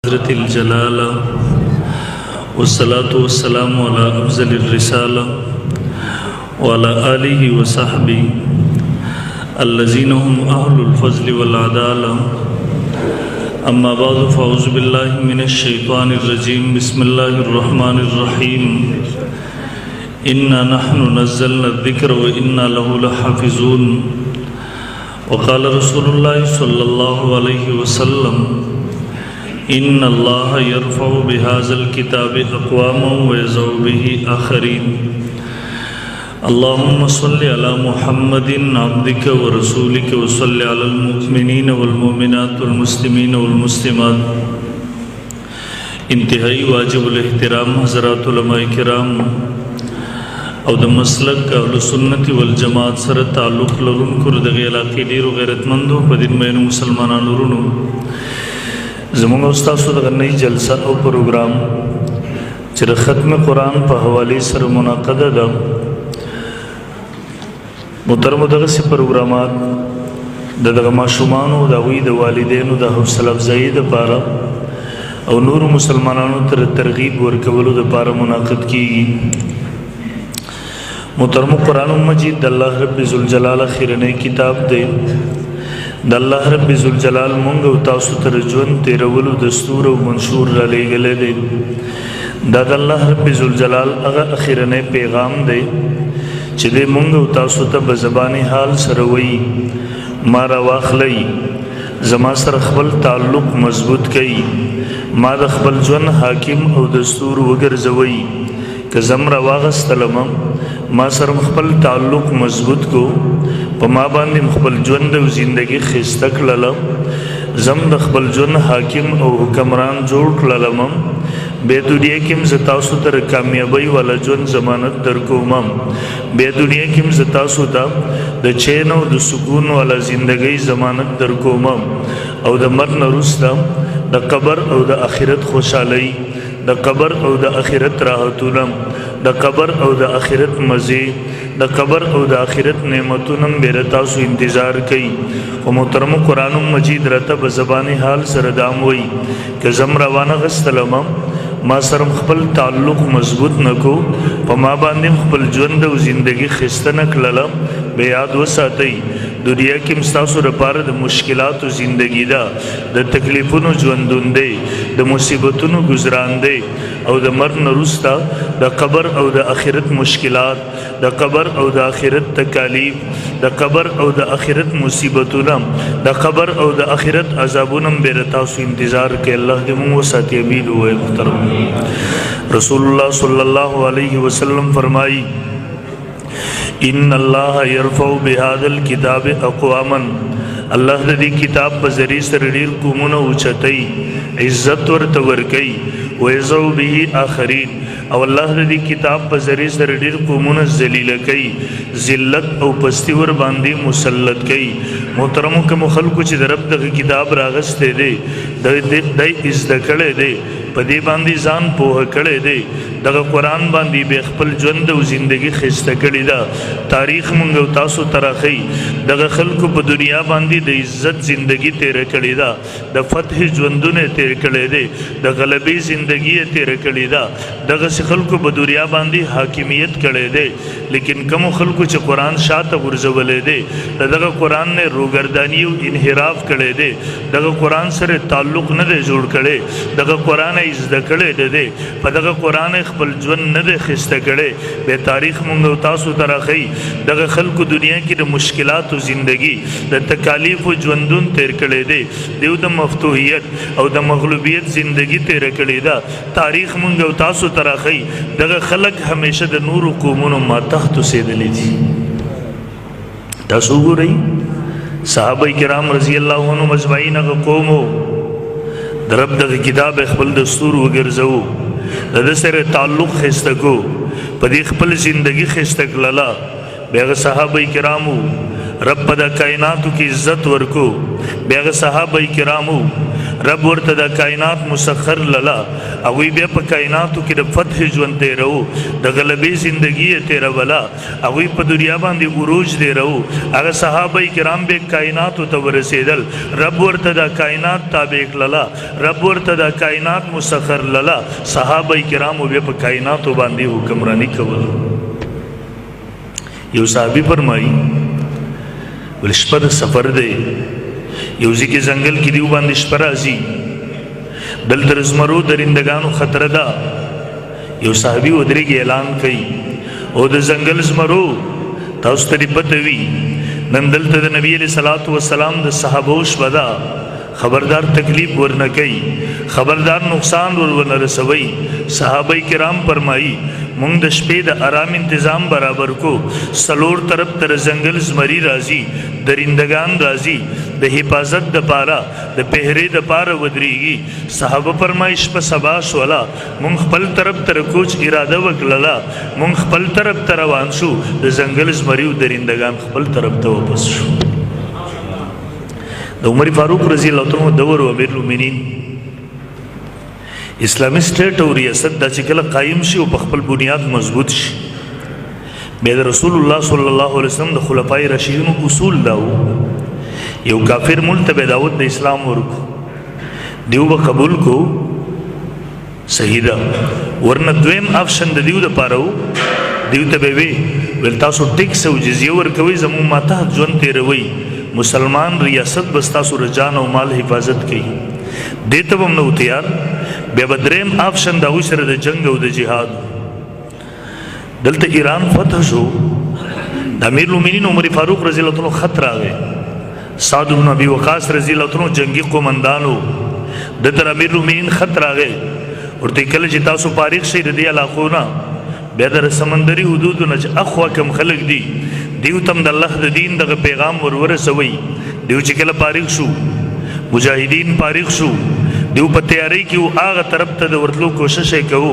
حضرت الجلالة والصلاة والسلام على أفضل الرسالة وعلى آله وصحبه الذين هم أهل الفضل والعدالة أما بعد فأعوذ بالله من الشيطان الرجيم بسم الله الرحمن الرحيم إنا نحن نزلنا الذكر وإنا له لحافظون وقال رسول الله صلى الله عليه وسلم إن الله يرفع بهذا الكتاب أقواما ويضع به آخرين اللهم صل على محمد عبدك ورسولك وصل على المؤمنين والمؤمنات والمسلمين والمسلمات انتہائی واجب الاحترام حضرات علماء کرام او د مسلک اهل سنت والجماعت سره تعلق لرونکو د علاقې ډیرو غیرتمندو په دین مینو مسلمانانو ورونو زموږ استادو د غنۍ جلسه او پروګرام چې د ختم قرآن په حواله سره منعقده ده محترم دغه سي پروګرامات دغه ماشومانو د وی د والدینو د حوصله افزایی لپاره او نور مسلمانانو ته ترغیب ورکولو لپاره منعقد کیږي محترم قرآن مجید د الله رب ذوالجلال اخرنی کتاب دی د الله رب ذوالجلال مونږ او تاسو ته ژوند تیرولو دستور او منشور را لېږلی دی دا د الله رب ذوالجلال هغه اخرنی پیغام دی چې د مونږ او تاسو ته په زبانی حال سره وایي ما را واخلئ زما سره خپل تعلق مضبوط کړئ ما د خپل ژوند حاکم او دستور وګرځوئ که زم را واغستلم ما سره خپل تعلق مضبوط کو په ما باندې خپل ژوند او زندگی خسته کړلم زم د خپل ژوند حاکم او حکمران جوړ کړلم به دنیا کې م تاسو ته کامیابی والا ژوند ضمانت درکوم به دنیا کې م تاسو ته د چین او د سکون والا زندگی ضمانت درکوم او د مرګ وروسته د قبر او د آخرت خوشحالي د قبر او د آخرت راحتونه د قبر او د آخرت مزه د قبر او د آخرت نعمتونو به تاسو انتظار کوي او محترم قرآن مجید رته په زبانی حال سره دام وای که زم روانه غستلم ما سره خپل تعلق مضبوط نکو په ما باندې خپل ژوند او زندگی خسته نکړلم به یاد وساتئ دنیا کې مستاسو لپاره د مشکلات او زندگی دا د تکلیفونو ژوندون دی د مصیبتونو گزاران دی او د مرګ وروسته د قبر او د آخرت مشکلات د قبر او د آخرت تکالیف د قبر او د آخرت مصیبتونه د قبر او د آخرت عذابونه به تاسو انتظار کوي الله دې موږ ساتي امید وي محترم رسول الله صلی الله علیه وسلم فرمایي ان الله يرفع بهذا الكتاب اقواما الله دې کتاب په ذریعہ سره ډیر قومونه اوچتای عزت ورته ورکي ويذو به اخرين او الله دې کتاب په ذریعہ سره ډیر قومونه ذلیل کوي ذلت او پستی ور باندې مسلط کوي محترمو کوم خلکو چې د رب د کتاب راغسته دي د عزت کړي دي په دې باندې ځان پوه کړي دي دغه قرآن باندې به خپل ژوند او زندگی خسته کړي دا تاریخ مونږ تاسو ترخی دغه خلکو په دنیا باندې د عزت زندگی تیر کړي دا د فتح ژوندونه تیر کړي دي د غلبي زندگی تیر کړي دا دغه خلکو په دنیا باندې حاکمیت کړي دي لیکن کوم خلکو چې قرآن شاته ورزولې دي دغه قرآن نه روګردانی او انحراف کړي دي دغه قرآن سره تعلق نه جوړ کړي دغه قرآن عزت کړي دي په دغه قرآن خپل ژوند نه د خسته کړي به تاریخ مونږ تاسو ترخی دغه خلکو دنیا کې د مشکلات او زندگی د تکالیف او ژوندون تیر کړي دي دیو د مفتوحیت او د مغلوبیت زندگی تیر کړي دا تاریخ مونږ تاسو ترخی دغه خلک همیشه د نور قومونو ما تحت سیدلې دي تاسو ګورئ صحابه کرام رضی الله عنهم اجمعین قومو درب دغه کتاب خپل دستور وګرځو د سره تعلق خسته کو په دې خپل زندگی خسته کړلا بیاغه صحابه کرامو رب د کائناتو کی عزت ورکو بیاغه صحابه کرامو رب ورته د کائنات مسخر للا هغوی بیا په کائناتو کې د فتح ژوند تیرو د غلبې زندگی تیرولا هغوی په دنیا باندې عروج تیرو هغه صحابه کرام به کائناتو ته ورسېدل رب ورته د کائنات تابع کړلا رب ورته د کائنات مسخر للا صحابه کرام بیا په کائناتو باندې حکمرانی کول یو صحابي فرمایي ول شپه د سفر دی یو ځکه ځنګل کې دیو باندې شپه راځي دلته زمرو درندگانو خطر ده یو صحابي ودرېږي اعلان کوي او د ځنګل زمرو تاسو ته پته وي نن دلته د نبی علیہ الصلوۃ والسلام د صحابو شپه ده خبردار تکلیف ورنه کوي خبردار نقصان ورونه رسوي صحابه کرام فرمایي مونږ د شپې د آرام تنظیم برابر کو سلور طرف تر ځنګل زمری راځي درندگان راځي د حفاظت د پاره د پهرې د پاره ودرېږي صحابه فرمایش په سبا شولا مونږ خپل طرف تر کوچ اراده وکړه مونږ خپل طرف تر روان شو د ځنګل زمری او درندگان خپل طرف ته واپس شو د عمر فاروق رضی الله عنه دور او امیر المؤمنین اسلامی سټیټ او ریاست د چې کله قائم شي او په خپل بنیاد مضبوط شي بیا د رسول الله صلی الله علیه وسلم د خلفای راشدین اصول داو یو کافر ملتبه دعوت د اسلام ورکو دیو به قبول کو صحیح ده ورنه دویم آپشن د دیو د پاره دیو ته به وی ول تاسو ټیکس او جزیه ورکوي زمو ماته ژوند تیروي مسلمان ریاست بستا سور جان او مال حفاظت کوي دیته هم نو تیار بیا بدریم آپشن دا سره د جنگ او د جهاد دلته ایران فتح شو د امیر المؤمنین عمر فاروق رضی الله عنه خط راغی سعد بن ابي وقاص رضی الله عنه جنگي قومندانو د تر امیر المؤمنین خط راغی ورته کله چې تاسو فارغ شئ د دې علاقو نه بیا در سمندري حدود نه اخوا کم خلق دي دیو تم د الله د دین دغه پیغام ورسوي دیو چې کله فارغ شو مجاهدین فارغ شو دیو په تیاری کې هغه طرف ته د ورتلو کوشش وکاو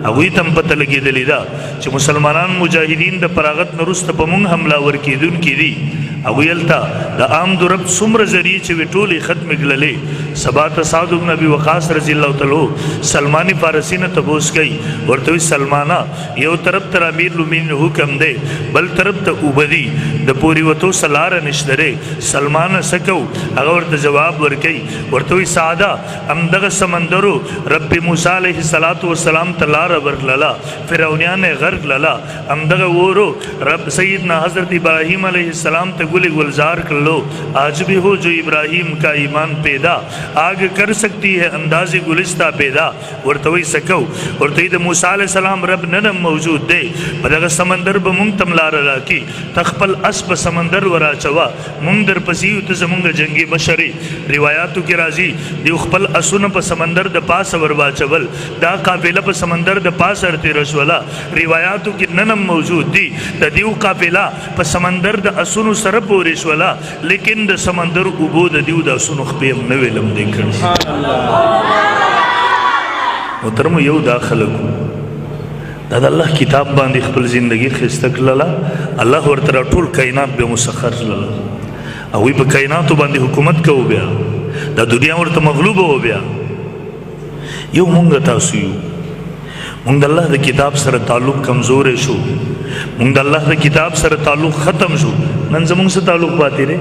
هغه تم پته لګیدلی دا چې مسلمانان مجاهدین د فراغت نرست په مونږ حمله ورکیدون کې دي هغه یلتا د عام درب څومره ذریعہ چې وټولې ختم کړلې سبات سعد بن ابي وقاص رضی الله تعالی سلمان فارسی نه تبوس گئی ورته سلمانا یو طرف تر امیر المؤمنین حکم دی بل طرف ته وبدي د پوری وته سلار نشدره سلمان سکو هغه ورته جواب ورکي ورته ساده امدغه سمندرو رب موسی علیہ الصلوۃ والسلام تلار ورللا فرعونیان غرق للا امدغه ورو رب سیدنا حضرت ابراہیم علیہ السلام ته گل گلزار کر لو آج بھی ہو جو ابراہیم کا ایمان پیدا آگ کر سکتی ہے انداز گلستہ پیدا ورتوی سکو ورتوی دا موسیٰ علیہ السلام رب ننم موجود دے بدغ سمندر بمونگ تملار راکی تخپل اسب سمندر ورا چوا مونگ در پسیو تزمونگ جنگی بشری روایاتو کی رازی دیو خپل اسون پا سمندر دا پاس وروا چول دا قافلہ پا سمندر دا پاس ارتی رسولا روایاتو کی ننم موجود دی دا دیو قافلہ پا سمندر دا اسونو سر پوری شولا لیکن د سمندر عبود دیو دا سنو خپیم نوی لم دیکھر محترم یو داخلکو دا اللہ کتاب باندی خپل زندگی خستک للا اللہ ورطرہ ټول کائنات بے مسخر للا اوی پا کائناتو باندی حکومت کو بیا دا دنیا ورطا مغلوب ہو بیا یو مونگا تاسو یو مونگ دا اللہ دا کتاب سر تعلق کمزور شو مونگ دا اللہ دا کتاب سر تعلق ختم شو نن زمونگ سے تعلق باتی رہے